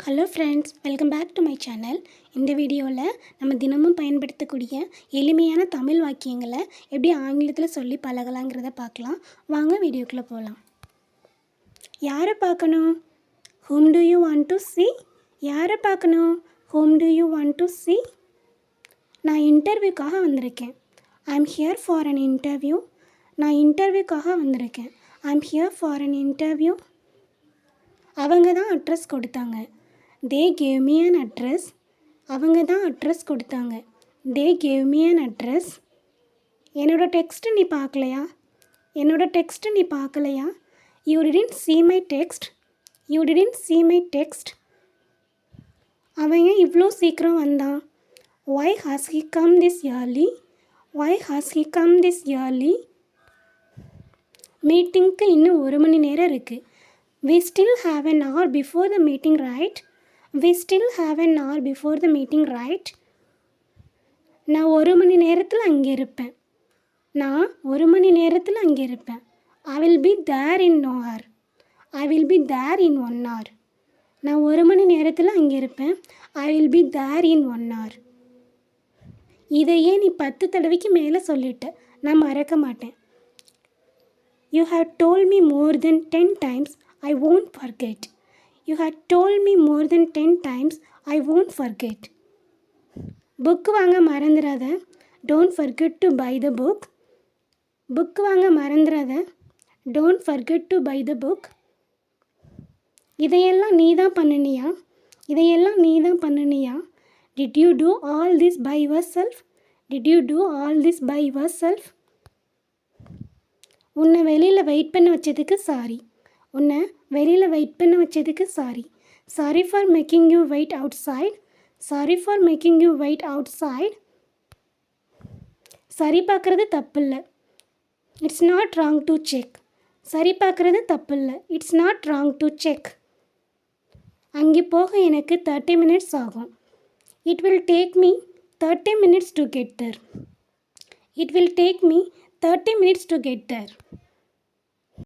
Hello friends, welcome back to my channel. இந்த வீடியோவில் நம்ம தினமும் பயன்படுத்தக்கூடிய எளிமையான தமிழ் வாக்கியங்களை எப்படி ஆங்கிலத்தில் சொல்லி பழகலாங்கிறத பார்க்கலாம். வாங்க வீடியோக்குள்ளே போகலாம். யாரை பார்க்கணும்? Whom do you want to see? யாரை பார்க்கணும்? Whom do you want to see? நான் இன்டர்வியூக்காக வந்திருக்கேன். I am here for an interview. நான் இன்டர்வியூக்காக வந்திருக்கேன். I am here for an interview. அவங்க தான் அட்ரஸ் கொடுத்தாங்க. They gave me an address. அவங்க தான் அட்ரஸ் கொடுத்தாங்க. They gave me an address. என்னோடய டெக்ஸ்ட்டு நீ பார்க்கலையா? என்னோடய டெக்ஸ்ட்டு நீ பார்க்கலையா? You didn't see my text. You didn't see my text. அவன் ஏன் இவ்வளோ சீக்கிரம் வந்தான்? Why has he come this early? Why has he come this early? மீட்டிங்க்கு இன்னும் 1 மணி நேரம் இருக்குது. We still have an hour before the meeting, right? We still have an hour before the meeting, right? நான் 1 மணி நேரத்தில் அங்கே இருப்பேன். நான் 1 மணி நேரத்தில் அங்கே இருப்பேன். I will be there in 1 hour. I will be there in 1 hour. நான் 1 மணி நேரத்தில் அங்கே இருப்பேன். I will be there in 1 hour. இதையே நீ 10 தடவைக்கு மேலே சொல்லிட்ட. நான் மறக்க மாட்டேன். You have told me more than 10 times. I won't forget. You had told me more than 10 times. I won't forget. Book வாங்க மறந்துடாத. Don't forget to buy the book. Book வாங்க மறந்துடாத. Don't forget to buy the book. இதையெல்லாம் நீ தான் பண்ணினியா? இதையெல்லாம் நீ தான் பண்ணினியா? Did you do all this by yourself? Did you do all this by yourself? உன்னை வெளியில் வெயிட் பண்ண வச்சதுக்கு சாரி. உன்னை வெளியில் வெயிட் பண்ண வச்சதுக்கு sorry. Sorry for making you wait outside. Sorry for making you wait outside. சரி பார்க்குறது தப்பு இல்லை. It's not wrong to check. சரி பார்க்குறது தப்பு இல்லை. It's not wrong to check. அங்கே போக எனக்கு 30 minutes ஆகும். It will take me 30 minutes to get there. It will take me 30 minutes to get there.